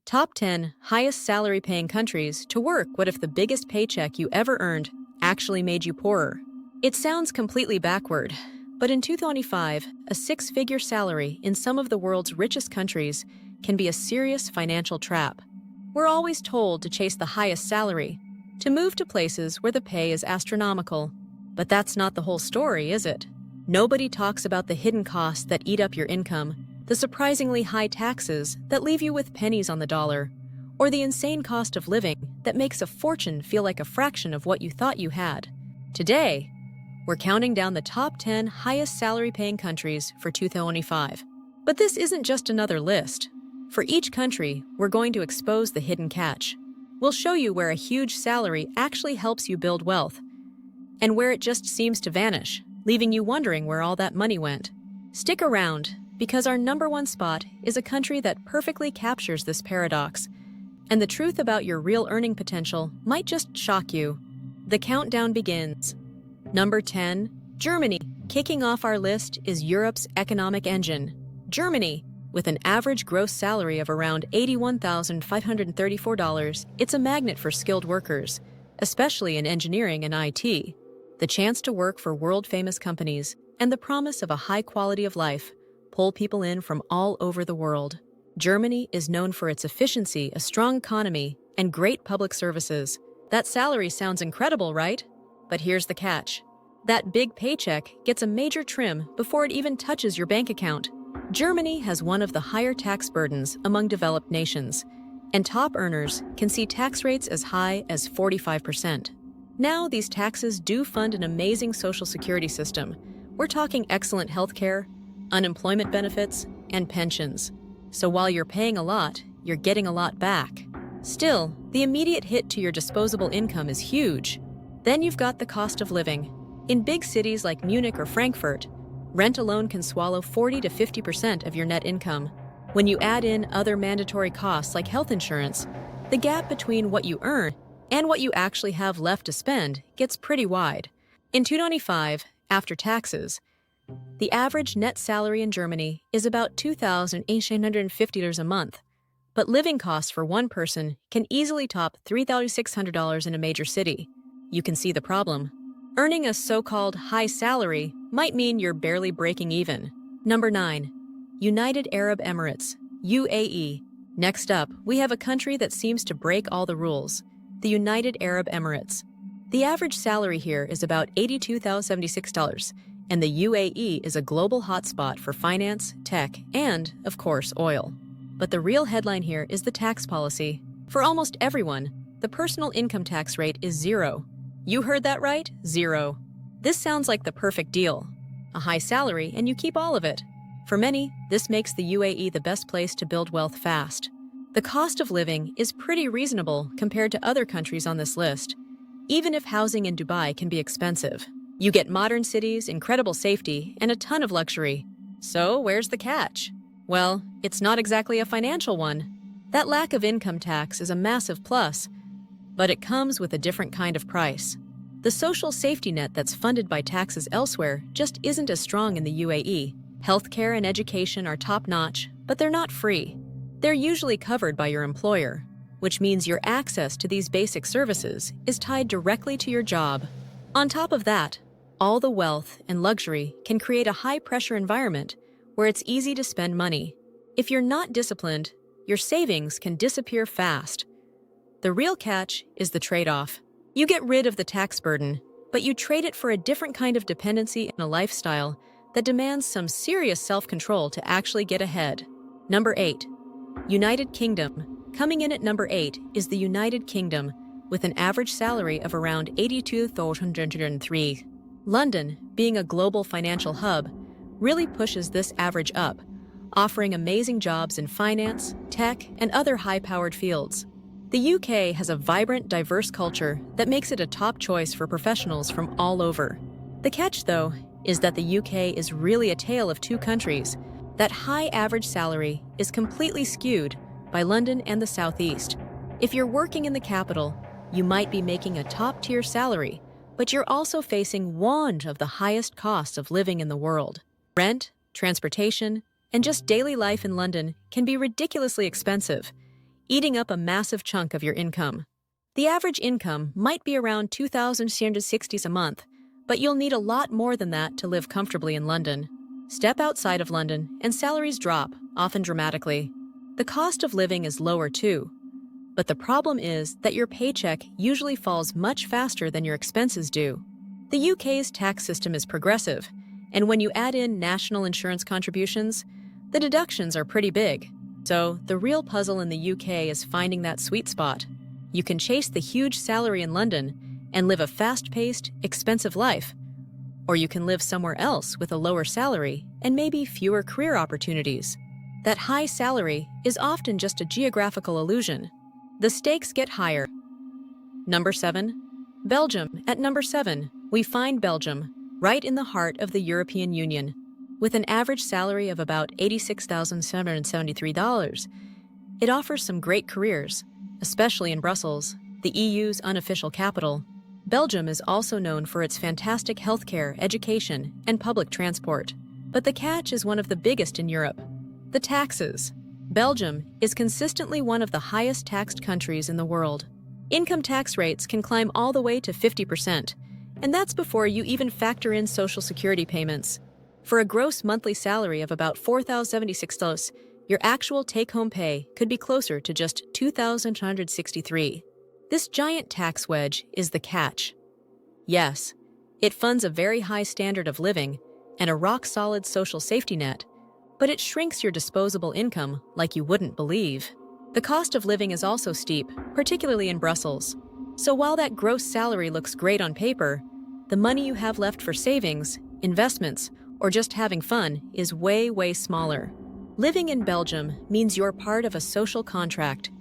Top 10 highest salary paying countries to work. What if the biggest paycheck you ever earned actually made you poorer? It sounds completely backward, but in 2025, a six-figure salary in some of the world's richest countries can be a serious financial trap. We're always told to chase the highest salary, to move to places where the pay is astronomical. But that's not the whole story, is it? Nobody talks about the hidden costs that eat up your income, the surprisingly high taxes that leave you with pennies on the dollar, or the insane cost of living that makes a fortune feel like a fraction of what you thought you had. Today, we're counting down the top 10 highest salary-paying countries for 2025. But this isn't just another list. For each country, we're going to expose the hidden catch. We'll show you where a huge salary actually helps you build wealth, and where it just seems to vanish, leaving you wondering where all that money went. Stick around, because our number one spot is a country that perfectly captures this paradox, and the truth about your real earning potential might just shock you. The countdown begins. Number 10, Germany. Kicking off our list is Europe's economic engine. Germany, with an average gross salary of around $81,534, it's a magnet for skilled workers, especially in engineering and IT. The chance to work for world-famous companies and the promise of a high quality of life pull people in from all over the world. Germany is known for its efficiency, a strong economy, and great public services. That salary sounds incredible, right? But here's the catch. That big paycheck gets a major trim before it even touches your bank account. Germany has one of the higher tax burdens among developed nations, and top earners can see tax rates as high as 45%. Now, these taxes do fund an amazing social security system. We're talking excellent healthcare, unemployment benefits, and pensions. So while you're paying a lot, you're getting a lot back. Still, the immediate hit to your disposable income is huge. Then you've got the cost of living. In big cities like Munich or Frankfurt, rent alone can swallow 40 to 50% of your net income. When you add in other mandatory costs like health insurance, the gap between what you earn and what you actually have left to spend gets pretty wide. In 2025, after taxes, the average net salary in Germany is about $2,850 a month, but living costs for one person can easily top $3,600 in a major city. You can see the problem. Earning a so-called high salary might mean you're barely breaking even. Number 9. United Arab Emirates, UAE. Next up, we have a country that seems to break all the rules, the United Arab Emirates. The average salary here is about $82,076, and the UAE is a global hotspot for finance, tech, and, of course, oil. But the real headline here is the tax policy. For almost everyone, the personal income tax rate is 0. You heard that right? 0. This sounds like the perfect deal. A high salary, and you keep all of it. For many, this makes the UAE the best place to build wealth fast. The cost of living is pretty reasonable compared to other countries on this list, even if housing in Dubai can be expensive. You get modern cities, incredible safety, and a ton of luxury. So where's the catch? Well, it's not exactly a financial one. That lack of income tax is a massive plus, but it comes with a different kind of price. The social safety net that's funded by taxes elsewhere just isn't as strong in the UAE. Healthcare and education are top-notch, but they're not free. They're usually covered by your employer, which means your access to these basic services is tied directly to your job. On top of that, all the wealth and luxury can create a high-pressure environment where it's easy to spend money. If you're not disciplined, your savings can disappear fast. The real catch is the trade-off. You get rid of the tax burden, but you trade it for a different kind of dependency and a lifestyle that demands some serious self-control to actually get ahead. Number 8. United Kingdom. Coming in at number 8 is the United Kingdom, with an average salary of around $82,203. London, being a global financial hub, really pushes this average up, offering amazing jobs in finance, tech, and other high-powered fields. The UK has a vibrant, diverse culture that makes it a top choice for professionals from all over. The catch, though, is that the UK is really a tale of two countries. That high average salary is completely skewed by London and the Southeast. If you're working in the capital, you might be making a top-tier salary, but you're also facing one of the highest costs of living in the world. Rent, transportation, and just daily life in London can be ridiculously expensive, eating up a massive chunk of your income. The average income might be around 2,360 a month, but you'll need a lot more than that to live comfortably in London. Step outside of London and salaries drop, often dramatically. The cost of living is lower too. But the problem is that your paycheck usually falls much faster than your expenses do. The UK's tax system is progressive, and when you add in national insurance contributions, the deductions are pretty big. So the real puzzle in the UK is finding that sweet spot. You can chase the huge salary in London and live a fast-paced, expensive life. Or you can live somewhere else with a lower salary and maybe fewer career opportunities. That high salary is often just a geographical illusion. The stakes get higher. Number 7. Belgium. At number 7, we find Belgium, right in the heart of the European Union. With an average salary of about $86,773, it offers some great careers, especially in Brussels, the EU's unofficial capital. Belgium is also known for its fantastic healthcare, education, and public transport. But the catch is one of the biggest in Europe: the taxes. Belgium is consistently one of the highest taxed countries in the world. Income tax rates can climb all the way to 50%, and that's before you even factor in Social Security payments. For a gross monthly salary of about $4,076, your actual take-home pay could be closer to just $2,163. This giant tax wedge is the catch. Yes, it funds a very high standard of living and a rock-solid social safety net, but it shrinks your disposable income like you wouldn't believe. The cost of living is also steep, particularly in Brussels. So while that gross salary looks great on paper, the money you have left for savings, investments, or just having fun is way, way smaller. Living in Belgium means you're part of a social contract.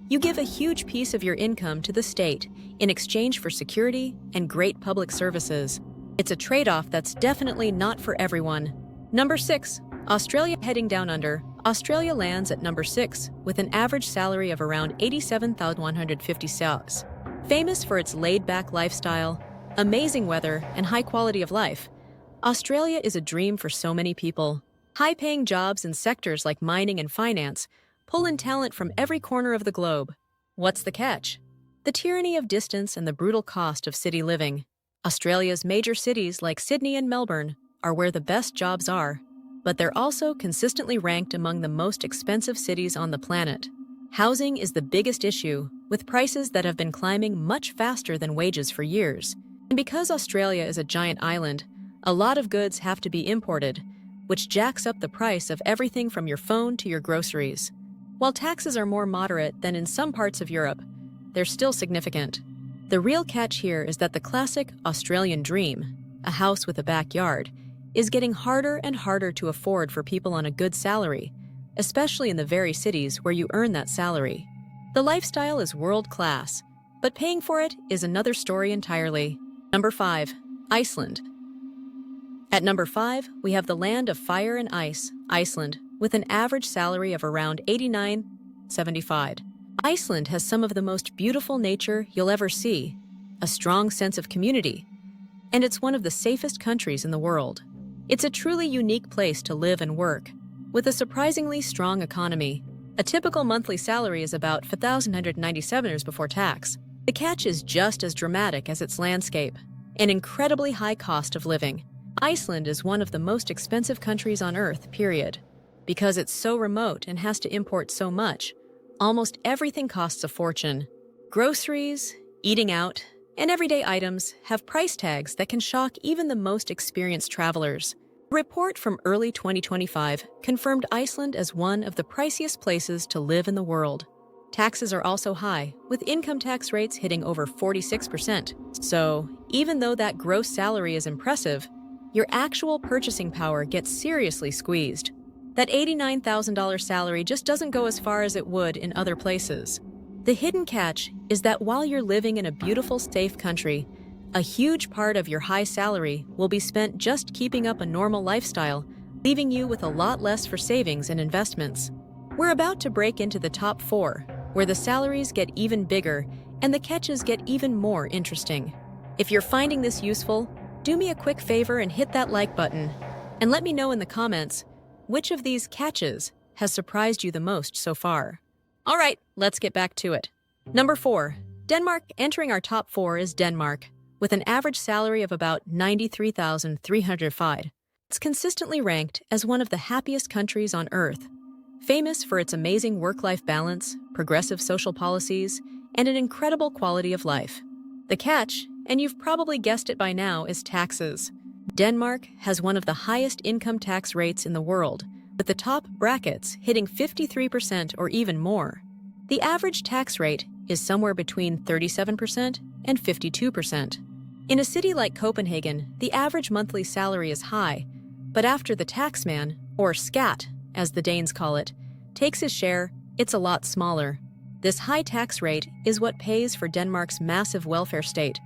You give a huge piece of your income to the state in exchange for security and great public services. It's a trade-off that's definitely not for everyone. Number 6. Australia. Heading down under, Australia lands at number 6 with an average salary of around $87,156. Famous for its laid-back lifestyle, amazing weather, and high quality of life, Australia is a dream for so many people. High-paying jobs in sectors like mining and finance pull in talent from every corner of the globe. What's the catch? The tyranny of distance and the brutal cost of city living. Australia's major cities like Sydney and Melbourne are where the best jobs are, but they're also consistently ranked among the most expensive cities on the planet. Housing is the biggest issue, with prices that have been climbing much faster than wages for years. And because Australia is a giant island, a lot of goods have to be imported, which jacks up the price of everything from your phone to your groceries. While taxes are more moderate than in some parts of Europe, they're still significant. The real catch here is that the classic Australian dream, a house with a backyard, is getting harder and harder to afford for people on a good salary, especially in the very cities where you earn that salary. The lifestyle is world-class, but paying for it is another story entirely. Number 5. Iceland. At number 5, we have the land of fire and ice, Iceland, with an average salary of around $89,775. Iceland has some of the most beautiful nature you'll ever see, a strong sense of community, and it's one of the safest countries in the world. It's a truly unique place to live and work, with a surprisingly strong economy. A typical monthly salary is about $1,197 before tax. The catch is just as dramatic as its landscape, an incredibly high cost of living. Iceland is one of the most expensive countries on Earth, period. Because it's so remote and has to import so much, almost everything costs a fortune. Groceries, eating out, and everyday items have price tags that can shock even the most experienced travelers. A report from early 2025 confirmed Iceland as one of the priciest places to live in the world. Taxes are also high, with income tax rates hitting over 46%. So, even though that gross salary is impressive, your actual purchasing power gets seriously squeezed. That $89,000 salary just doesn't go as far as it would in other places. The hidden catch is that while you're living in a beautiful, safe country, a huge part of your high salary will be spent just keeping up a normal lifestyle, leaving you with a lot less for savings and investments. We're about to break into the top 4, where the salaries get even bigger and the catches get even more interesting. If you're finding this useful, do me a quick favor and hit that like button, and let me know in the comments which of these catches has surprised you the most so far. All right, let's get back to it. Number 4. Denmark. Entering our top 4 is Denmark, with an average salary of about 93,305. It's consistently ranked as one of the happiest countries on Earth, famous for its amazing work-life balance, progressive social policies, and an incredible quality of life. The catch, and you've probably guessed it by now, is taxes. Denmark has one of the highest income tax rates in the world, with the top brackets hitting 53% or even more. The average tax rate is somewhere between 37% and 52%. In a city like Copenhagen, the average monthly salary is high, but after the taxman, or skat, as the Danes call it, takes his share, it's a lot smaller. This high tax rate is what pays for Denmark's massive welfare state,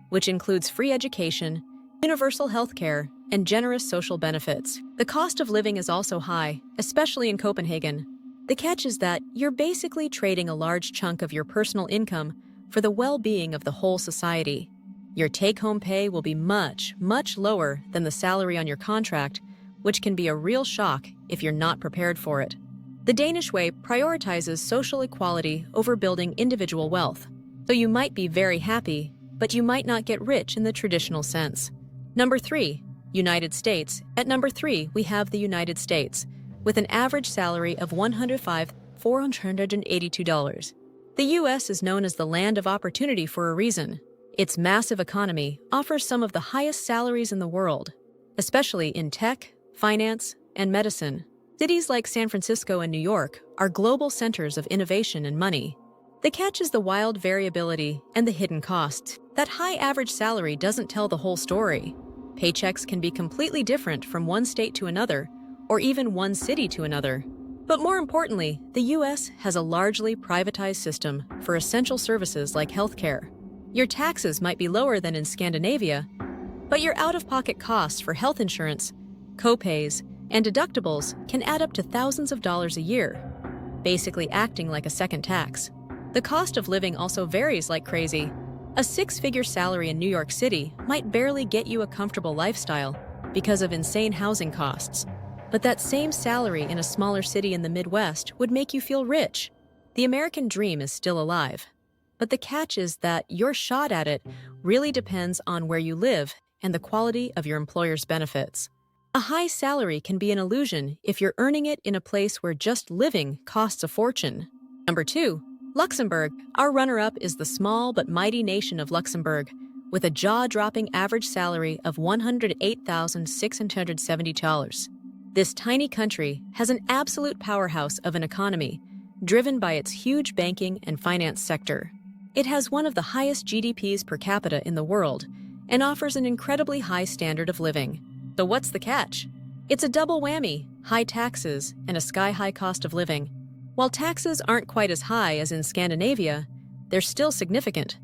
which includes free education, universal health care, and generous social benefits. The cost of living is also high, especially in Copenhagen. The catch is that you're basically trading a large chunk of your personal income for the well-being of the whole society. Your take-home pay will be much, much lower than the salary on your contract, which can be a real shock if you're not prepared for it. The Danish way prioritizes social equality over building individual wealth. So you might be very happy, but you might not get rich in the traditional sense. Number 3. United States. At number 3, we have the United States, with an average salary of $105,482. The U.S. is known as the land of opportunity for a reason. Its massive economy offers some of the highest salaries in the world, especially in tech, finance, and medicine. Cities like San Francisco and New York are global centers of innovation and money. The catch is the wild variability and the hidden costs. That high average salary doesn't tell the whole story. Paychecks can be completely different from one state to another, or even one city to another. But more importantly, the U.S. has a largely privatized system for essential services like healthcare. Your taxes might be lower than in Scandinavia, but your out-of-pocket costs for health insurance, co-pays, and deductibles can add up to thousands of dollars a year, basically acting like a second tax. The cost of living also varies like crazy. A six-figure salary in New York City might barely get you a comfortable lifestyle because of insane housing costs. But that same salary in a smaller city in the Midwest would make you feel rich. The American dream is still alive. But the catch is that your shot at it really depends on where you live and the quality of your employer's benefits. A high salary can be an illusion if you're earning it in a place where just living costs a fortune. Number 2. Luxembourg. Our runner-up is the small but mighty nation of Luxembourg, with a jaw-dropping average salary of $108,670. This tiny country has an absolute powerhouse of an economy, driven by its huge banking and finance sector. It has one of the highest GDPs per capita in the world and offers an incredibly high standard of living. So what's the catch? It's a double whammy: high taxes and a sky-high cost of living. While taxes aren't quite as high as in Scandinavia, they're still significant,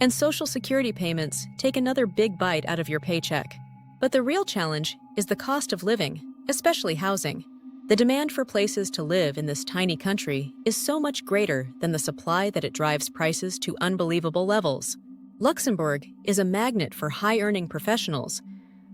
and Social Security payments take another big bite out of your paycheck. But the real challenge is the cost of living, especially housing. The demand for places to live in this tiny country is so much greater than the supply that it drives prices to unbelievable levels. Luxembourg is a magnet for high-earning professionals,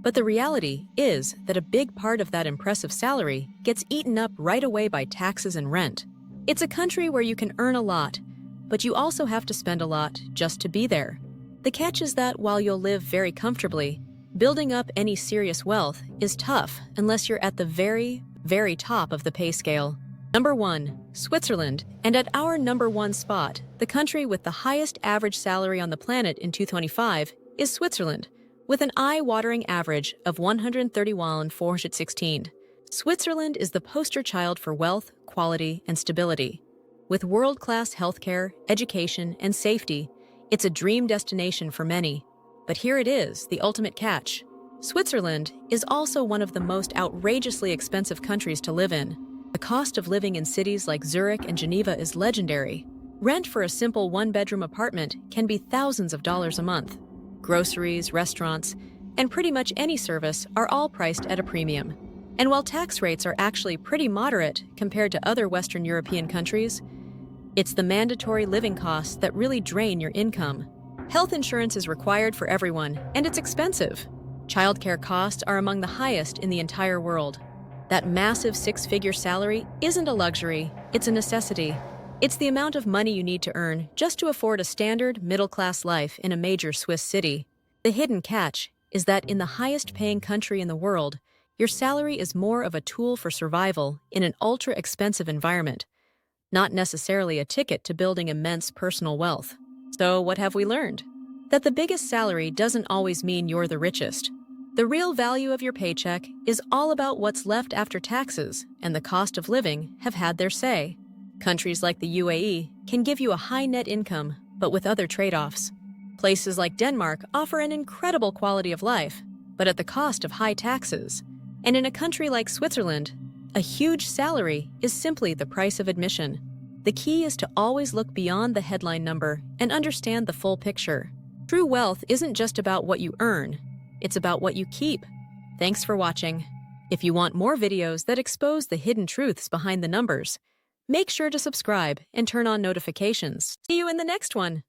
but the reality is that a big part of that impressive salary gets eaten up right away by taxes and rent. It's a country where you can earn a lot, but you also have to spend a lot just to be there. The catch is that while you'll live very comfortably, building up any serious wealth is tough unless you're at the very, very top of the pay scale. Number 1. Switzerland. And at our number 1 spot, the country with the highest average salary on the planet in 2025 is Switzerland, with an eye-watering average of $131,416. Switzerland is the poster child for wealth, quality, and stability. With world-class healthcare, education, and safety, it's a dream destination for many. But here it is, the ultimate catch. Switzerland is also one of the most outrageously expensive countries to live in. The cost of living in cities like Zurich and Geneva is legendary. Rent for a simple one-bedroom apartment can be thousands of dollars a month. Groceries, restaurants, and pretty much any service are all priced at a premium. And while tax rates are actually pretty moderate compared to other Western European countries, it's the mandatory living costs that really drain your income. Health insurance is required for everyone, and it's expensive. Childcare costs are among the highest in the entire world. That massive six-figure salary isn't a luxury, it's a necessity. It's the amount of money you need to earn just to afford a standard, middle-class life in a major Swiss city. The hidden catch is that in the highest-paying country in the world, your salary is more of a tool for survival in an ultra-expensive environment, not necessarily a ticket to building immense personal wealth. So what have we learned? That the biggest salary doesn't always mean you're the richest. The real value of your paycheck is all about what's left after taxes, and the cost of living have had their say. Countries like the UAE can give you a high net income, but with other trade-offs. Places like Denmark offer an incredible quality of life, but at the cost of high taxes. And in a country like Switzerland, a huge salary is simply the price of admission. The key is to always look beyond the headline number and understand the full picture. True wealth isn't just about what you earn, it's about what you keep. Thanks for watching. If you want more videos that expose the hidden truths behind the numbers, make sure to subscribe and turn on notifications. See you in the next one.